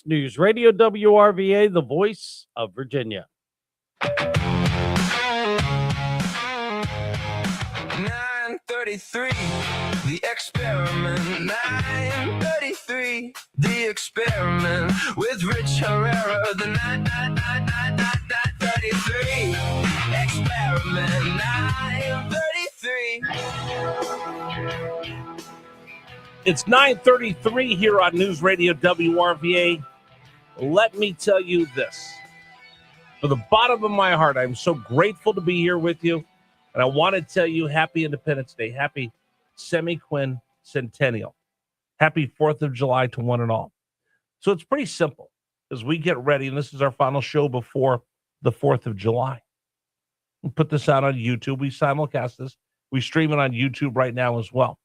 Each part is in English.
News Radio WRVA, the voice of Virginia. 9:33, the experiment. 9:33, the experiment with Rich Herrera. The 9:33 experiment. 9:33. It's 9:33 here on News Radio WRVA. Let me tell you this. For the bottom of my heart, I'm so grateful to be here with you. And I want to tell you happy Independence Day. Happy semi-quincentennial. Happy 4th of July to one and all. So it's pretty simple as we get ready. And this is our final show before the 4th of July. We put this out on YouTube. We simulcast this. We stream it on YouTube right now as well.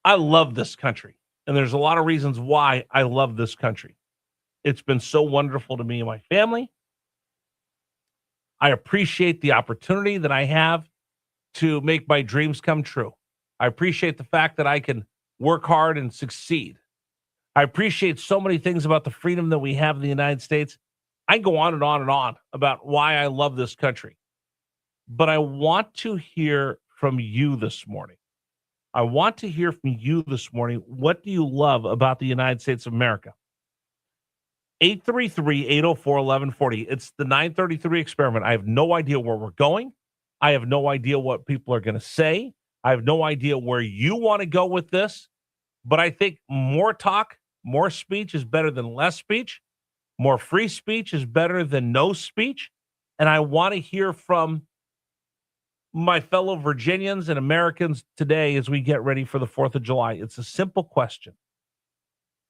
I love this country, and there's a lot of reasons why I love this country. It's been so wonderful to me and my family. I appreciate the opportunity that I have to make my dreams come true. I appreciate the fact that I can work hard and succeed. I appreciate so many things about the freedom that we have in the United States. I can go on and on and on about why I love this country. But I want to hear from you this morning. I want to hear from you this morning. What do you love about the United States of America? 833-804-1140. It's the 933 experiment. I have no idea where we're going. I have no idea what people are going to say. I have no idea where you want to go with this. But I think more talk, more speech is better than less speech. More free speech is better than no speech. And I want to hear from my fellow Virginians and Americans today as we get ready for the 4th of July. It's a simple question.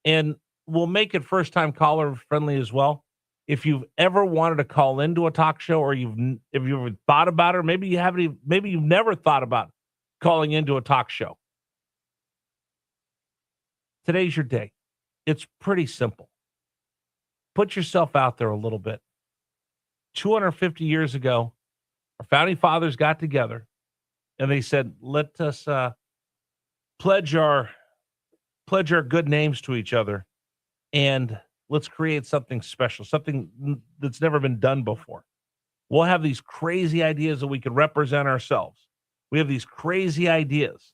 And we'll make it first-time caller friendly as well. If you've ever wanted to call into a talk show, or if you've ever thought about it, or maybe you've never thought about calling into a talk show. Today's your day. It's pretty simple. Put yourself out there a little bit. 250 years ago, our founding fathers got together and they said, let us pledge our good names to each other, and let's create something special, something that's never been done before. We'll have these crazy ideas that we can represent ourselves. We have these crazy ideas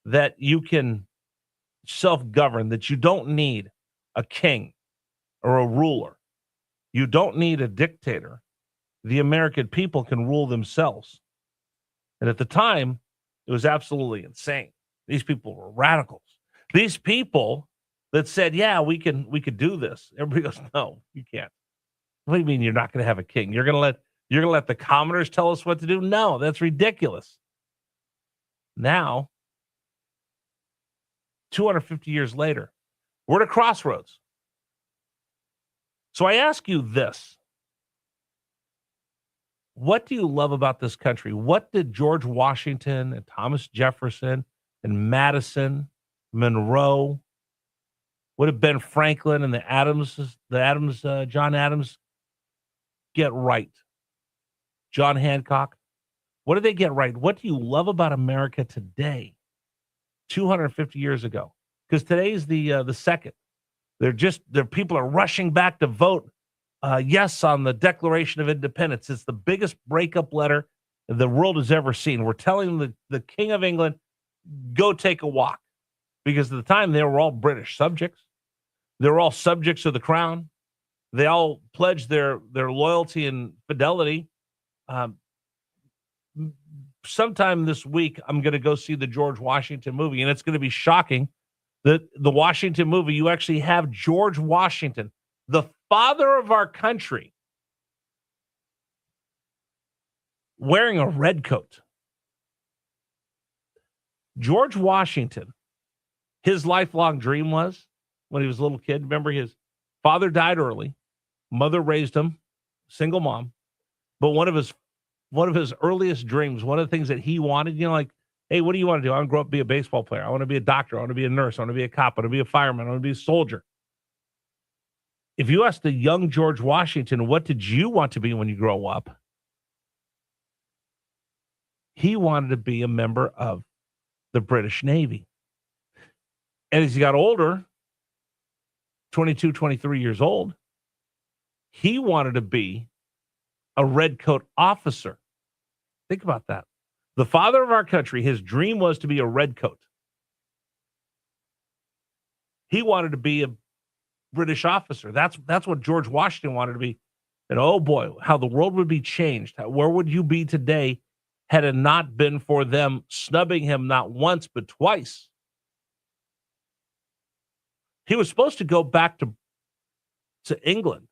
that you can self-govern, that you don't need a king or a ruler. You don't need a dictator. The American people can rule themselves. And at the time, it was absolutely insane. These people were radicals. These people that said, yeah, we could do this. Everybody goes, no, you can't. What do you mean you're not going to have a king? You're going to let the commoners tell us what to do? No, that's ridiculous. Now, 250 years later, we're at a crossroads. So I ask you this. What do you love about this country? What did George Washington and Thomas Jefferson and Madison, Monroe, what did Ben Franklin and John Adams get right? John Hancock, what did they get right? What do you love about America today, 250 years ago? Because today's the second. People are rushing back to vote yes on the Declaration of Independence. It's the biggest breakup letter the world has ever seen. We're telling the King of England, go take a walk. Because at the time, they were all British subjects. They were all subjects of the crown. They all pledged their loyalty and fidelity. Sometime this week, I'm going to go see the George Washington movie, and it's going to be shocking that the Washington movie, you actually have George Washington, the father of our country, wearing a red coat. George Washington, his lifelong dream was, when he was a little kid, remember his father died early, mother raised him, single mom, but one of his earliest dreams, one of the things that he wanted, like, hey, what do you want to do? I want to grow up and be a baseball player. I want to be a doctor. I want to be a nurse. I want to be a cop. I want to be a fireman. I want to be a soldier. If you asked the young George Washington, what did you want to be when you grow up? He wanted to be a member of the British Navy. And as he got older, 22, 23 years old. He wanted to be a redcoat officer. Think about that. The father of our country, his dream was to be a redcoat. He wanted to be a British officer. That's what George Washington wanted to be. And oh boy, how the world would be changed. Where would you be today had it not been for them snubbing him not once, but twice? He was supposed to go back to England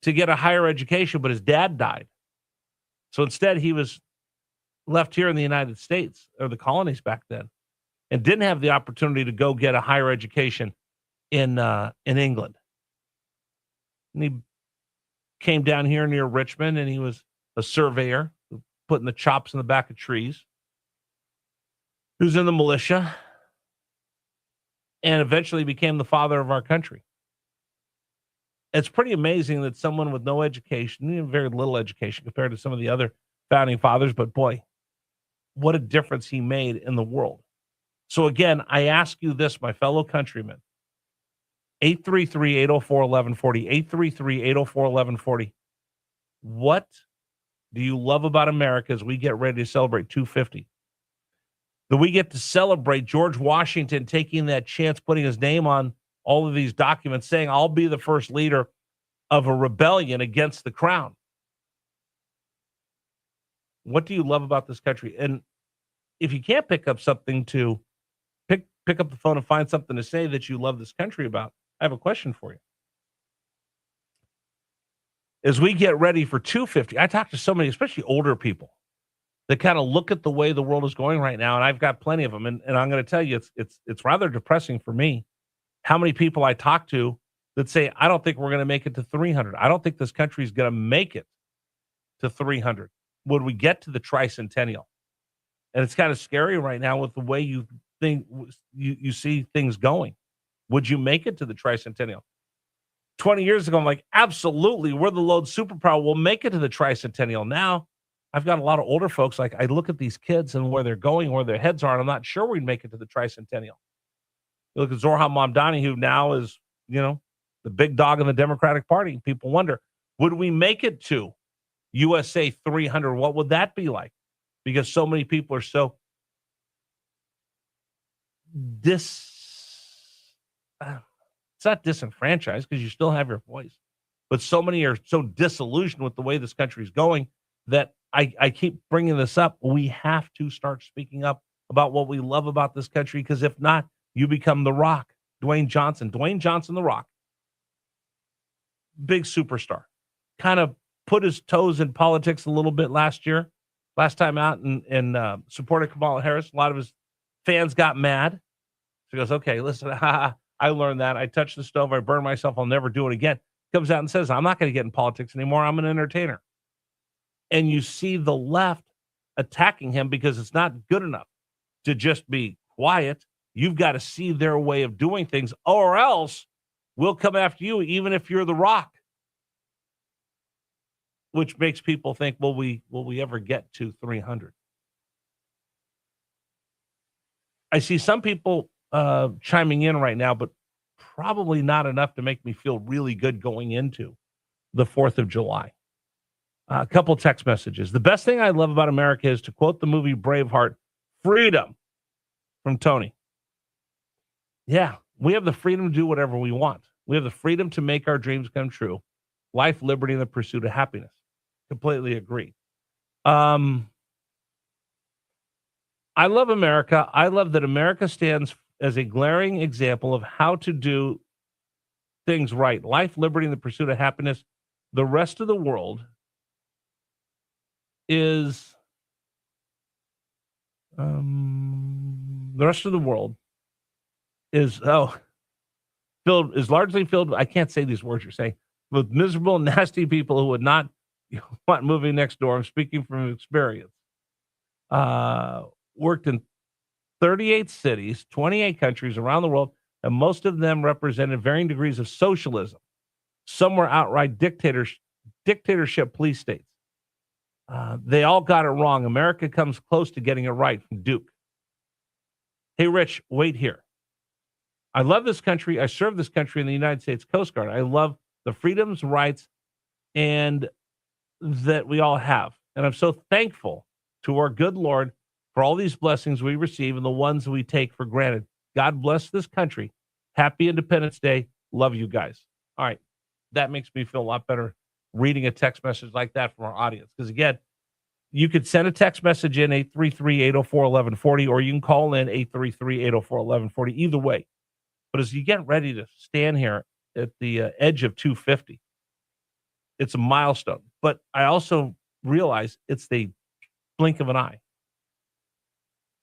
to get a higher education, but his dad died. So instead, he was left here in the United States, or the colonies back then, and didn't have the opportunity to go get a higher education in England. And he came down here near Richmond, and he was a surveyor, putting the chops in the back of trees. He was in the militia, and eventually became the father of our country. It's pretty amazing that someone with no education, very little education compared to some of the other founding fathers, but boy, what a difference he made in the world. So again, I ask you this, my fellow countrymen, 833-804-1140, 833-804-1140. What do you love about America as we get ready to celebrate 250? That we get to celebrate George Washington taking that chance, putting his name on all of these documents, saying, I'll be the first leader of a rebellion against the crown. What do you love about this country? And if you can't pick up something to pick up the phone and find something to say that you love this country about, I have a question for you. As we get ready for 250, I talk to so many, especially older people, that kind of look at the way the world is going right now, and I've got plenty of them. And I'm going to tell you, it's rather depressing for me how many people I talk to that say, I don't think we're going to make it to 300. I don't think this country is going to make it to 300 when we get to the tricentennial. And it's kind of scary right now with the way you think you see things going. Would you make it to the tricentennial? 20 years ago, I'm like, absolutely. We're the lone superpower. We'll make it to the tricentennial. Now, I've got a lot of older folks. Like, I look at these kids and where they're going, where their heads are, and I'm not sure we'd make it to the tricentennial. You look at Zohar Mamdani, who now is, the big dog in the Democratic Party. People wonder, would we make it to USA 300? What would that be like? Because so many people are so it's not disenfranchised because you still have your voice, but so many are so disillusioned with the way this country is going that I keep bringing this up. We have to start speaking up about what we love about this country, because if not, you become The Rock, Dwayne Johnson, The Rock, big superstar, kind of put his toes in politics a little bit last time out and supported Kamala Harris. A lot of his fans got mad. So he goes, okay, listen, I learned that. I touched the stove. I burned myself. I'll never do it again. Comes out and says, I'm not going to get in politics anymore. I'm an entertainer. And you see the left attacking him because it's not good enough to just be quiet. You've got to see their way of doing things, or else we'll come after you, even if you're The Rock. Which makes people think, will we ever get to 300? I see some people chiming in right now, but probably not enough to make me feel really good going into the 4th of July. A couple text messages. The best thing I love about America is, to quote the movie Braveheart, freedom, from Tony. Yeah, we have the freedom to do whatever we want. We have the freedom to make our dreams come true. Life, liberty, and the pursuit of happiness. Completely agree. I love America. I love that America stands as a glaring example of how to do things right. Life, liberty, and the pursuit of happiness. The rest of the world is largely filled. I can't say these words you're saying, with miserable, nasty people who would not want moving next door. I'm speaking from experience. Worked in 38 cities, 28 countries around the world, and most of them represented varying degrees of socialism. Some were outright dictatorship police states. They all got it wrong. America comes close to getting it right, from Duke. Hey, Rich, wait here. I love this country. I serve this country in the United States Coast Guard. I love the freedoms, rights, and that we all have. And I'm so thankful to our good Lord for all these blessings we receive and the ones we take for granted. God bless this country. Happy Independence Day. Love you guys. All right. That makes me feel a lot better reading a text message like that from our audience. Because again, you could send a text message in 833-804-1140, or you can call in 833-804-1140. Either way. But as you get ready to stand here at the edge of 250, it's a milestone. But I also realize it's the blink of an eye.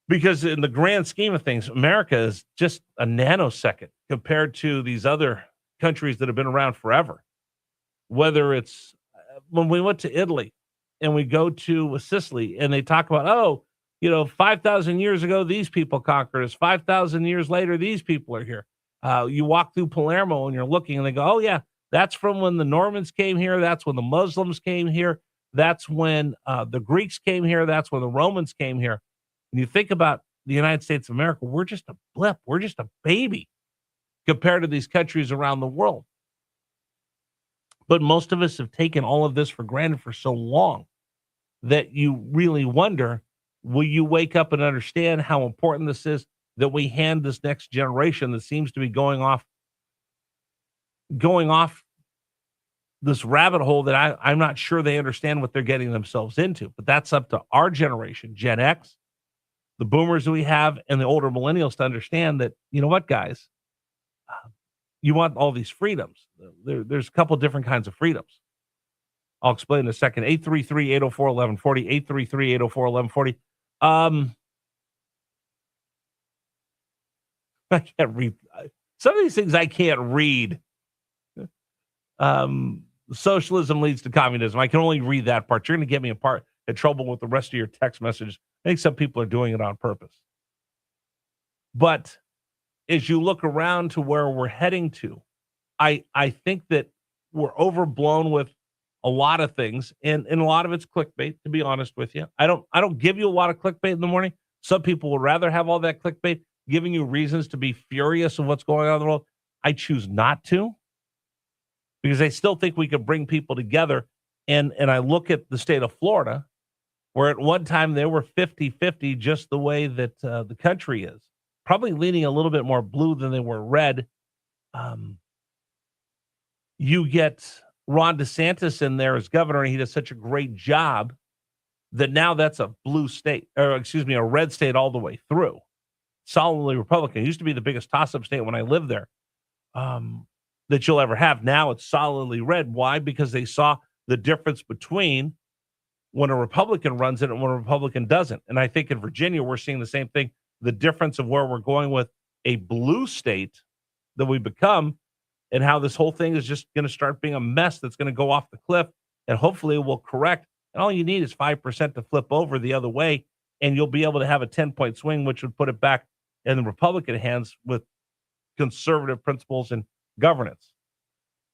Because in the grand scheme of things, America is just a nanosecond compared to these other countries that have been around forever. Whether it's when we went to Italy and we go to Sicily and they talk about, 5,000 years ago, these people conquered us. 5,000 years later, these people are here. You walk through Palermo and you're looking and they go, oh, yeah, that's from when the Normans came here. That's when the Muslims came here. That's when the Greeks came here. That's when the Romans came here. And you think about the United States of America, we're just a blip. We're just a baby compared to these countries around the world. But most of us have taken all of this for granted for so long that you really wonder, will you wake up and understand how important this is that we hand this next generation that seems to be going off this rabbit hole that I'm not sure they understand what they're getting themselves into. But that's up to our generation, Gen X, the boomers that we have, and the older millennials to understand that, you know what, guys, you want all these freedoms. There's a couple different kinds of freedoms. I'll explain in a second. 833-804-1140, 833-804-1140. I can't read. Some of these things I can't read. Socialism leads to communism. I can only read that part. You're going to get me in trouble with the rest of your text messages. I think some people are doing it on purpose. But as you look around to where we're heading to, I think that we're overblown with a lot of things, and a lot of it's clickbait, to be honest with you. I don't give you a lot of clickbait in the morning. Some people would rather have all that clickbait, giving you reasons to be furious of what's going on in the world. I choose not to, because I still think we could bring people together. And I look at the state of Florida, where at one time they were 50-50, just the way that the country is, probably leaning a little bit more blue than they were red. You get Ron DeSantis in there as governor, and he does such a great job that now that's a blue state, or a red state all the way through. Solidly Republican. It used to be the biggest toss-up state when I lived there that you'll ever have. Now it's solidly red. Why? Because they saw the difference between when a Republican runs it and when a Republican doesn't. And I think in Virginia, we're seeing the same thing. The difference of where we're going with a blue state that we become, and how this whole thing is just going to start being a mess that's going to go off the cliff, and hopefully it will correct. And all you need is 5% to flip over the other way, and you'll be able to have a 10-point swing, which would put it back in the Republican hands with conservative principles and governance.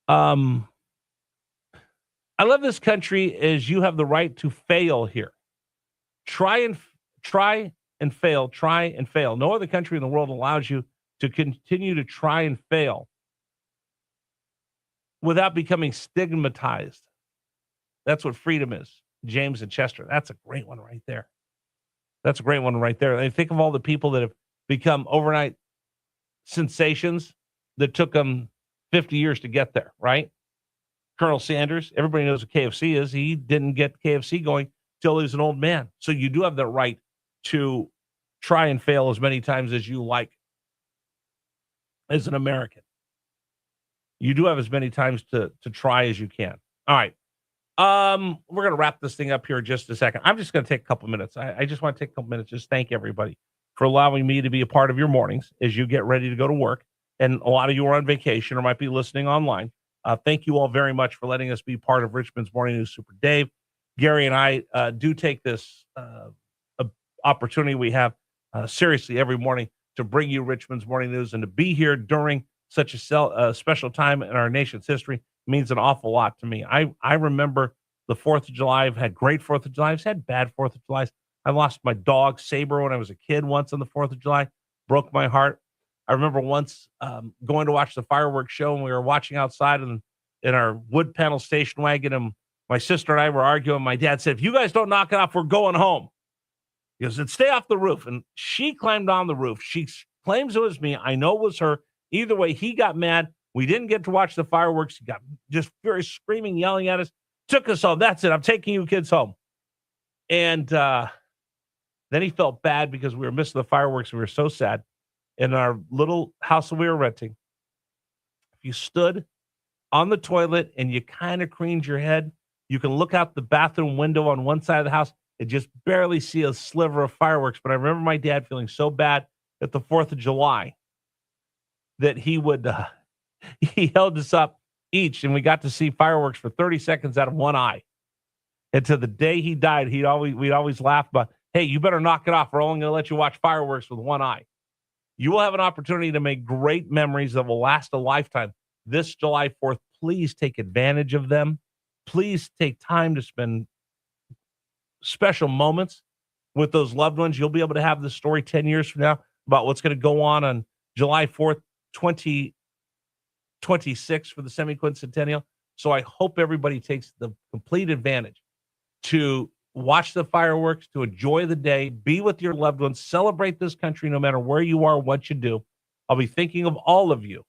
I love this country as you have the right to fail here. Try and fail. No other country in the world allows you to continue to try and fail without becoming stigmatized. That's what freedom is. James and Chester. That's a great one right there. And think of all the people that have become overnight sensations that took them 50 years to get there, right? Colonel Sanders, everybody knows what KFC is. He didn't get KFC going till he was an old man. So you do have the right to try and fail as many times as you like as an American. You do have as many times to try as you can. All right. We're going to wrap this thing up here in just a second. I'm just going to take a couple minutes. I just want to take a couple minutes, just thank everybody for allowing me to be a part of your mornings as you get ready to go to work. And a lot of you are on vacation or might be listening online. Thank you all very much for letting us be part of Richmond's Morning News. Super Dave, Gary, and I do take this opportunity we have seriously every morning to bring you Richmond's Morning News, and to be here during such a special time in our nation's history means an awful lot to me. I remember the 4th of July. I've had great 4th of July. I've had bad 4th of July. I lost my dog, Saber, when I was a kid once on the 4th of July. Broke my heart. I remember once going to watch the fireworks show, and we were watching outside in our wood panel station wagon, and my sister and I were arguing. My dad said, "If you guys don't knock it off, we're going home." He goes, "Then stay off the roof." And she climbed on the roof. She claims it was me. I know it was her. Either way, he got mad. We didn't get to watch the fireworks. He got just very screaming, yelling at us. Took us home. That's it. I'm taking you kids home. And then he felt bad because we were missing the fireworks. We were so sad. In our little house that we were renting, if you stood on the toilet and you kind of craned your head, you can look out the bathroom window on one side of the house and just barely see a sliver of fireworks. But I remember my dad feeling so bad at the 4th of July that he would, he held us up each, and we got to see fireworks for 30 seconds out of one eye. And to the day he died, we'd always laugh about, "Hey, you better knock it off. We're only going to let you watch fireworks with one eye." You will have an opportunity to make great memories that will last a lifetime. This July 4th, please take advantage of them. Please take time to spend special moments with those loved ones. You'll be able to have this story 10 years from now about what's going to go on July 4th, 2026 for the semi-quincentennial. So I hope everybody takes the complete advantage to watch the fireworks, to enjoy the day, be with your loved ones, celebrate this country no matter where you are, what you do. I'll be thinking of all of you.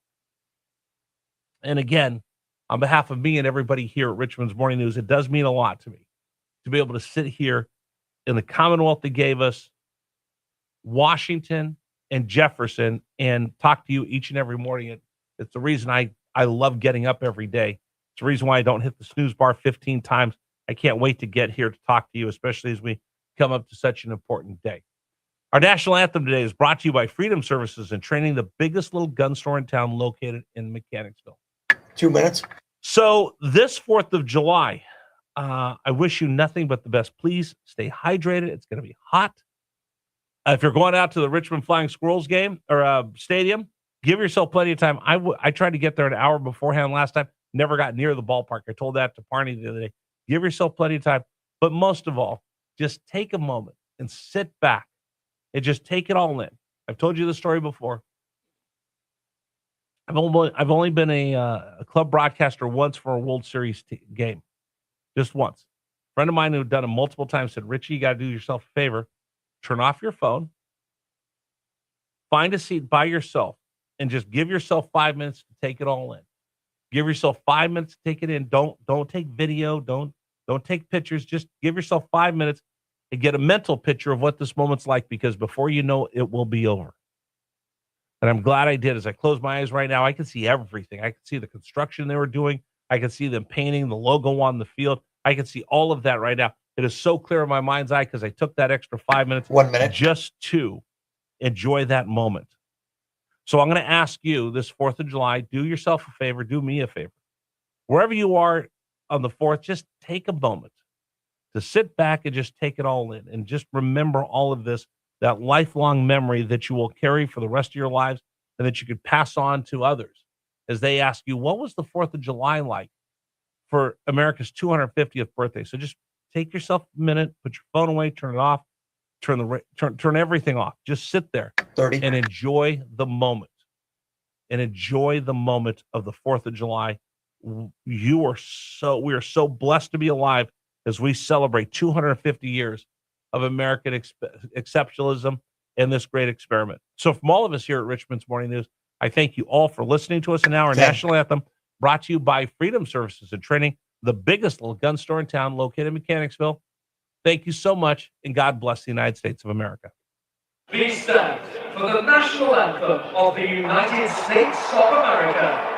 And again, on behalf of me and everybody here at Richmond's Morning News, it does mean a lot to me to be able to sit here in the Commonwealth that gave us, Washington and Jefferson, and talk to you each and every morning. It's the reason I love getting up every day. It's the reason why I don't hit the snooze bar 15 times. I can't wait to get here to talk to you, especially as we come up to such an important day. Our national anthem today is brought to you by Freedom Services and Training, the biggest little gun store in town located in Mechanicsville. 2 minutes. So this 4th of July, I wish you nothing but the best. Please stay hydrated. It's going to be hot. If you're going out to the Richmond Flying Squirrels game or stadium, give yourself plenty of time. I tried to get there an hour beforehand last time. Never got near the ballpark. I told that to Parney the other day. Give yourself plenty of time. But most of all, just take a moment and sit back and just take it all in. I've told you the story before. I've only been a club broadcaster once for a World Series game. Just once. A friend of mine who had done it multiple times said, "Richie, you got to do yourself a favor. Turn off your phone. Find a seat by yourself and just give yourself 5 minutes to take it all in. Give yourself 5 minutes to take it in. Don't take video. Don't take pictures. Just give yourself 5 minutes and get a mental picture of what this moment's like, because before you know it will be over." And I'm glad I did. As I close my eyes right now, I can see everything. I can see the construction they were doing. I can see them painting the logo on the field. I can see all of that right now. It is so clear in my mind's eye because I took that extra 5 minutes 1 minute just to enjoy that moment. So I'm going to ask you this 4th of July, do yourself a favor, do me a favor. Wherever you are on the 4th, just take a moment to sit back and just take it all in and just remember all of this, that lifelong memory that you will carry for the rest of your lives and that you could pass on to others as they ask you, what was the 4th of July like for America's 250th birthday? So just take yourself a minute, put your phone away, turn it off, turn everything off. Just sit there 30. and enjoy the moment. And enjoy the moment of the 4th of July. We are so blessed to be alive as we celebrate 250 years of American exceptionalism and this great experiment. So from all of us here at Richmond's Morning News, I thank you all for listening to us. And now our national anthem, brought to you by Freedom Services and Training, the biggest little gun store in town located in Mechanicsville. Thank you so much, and God bless the United States of America. Please stand for the national anthem of the United States of America.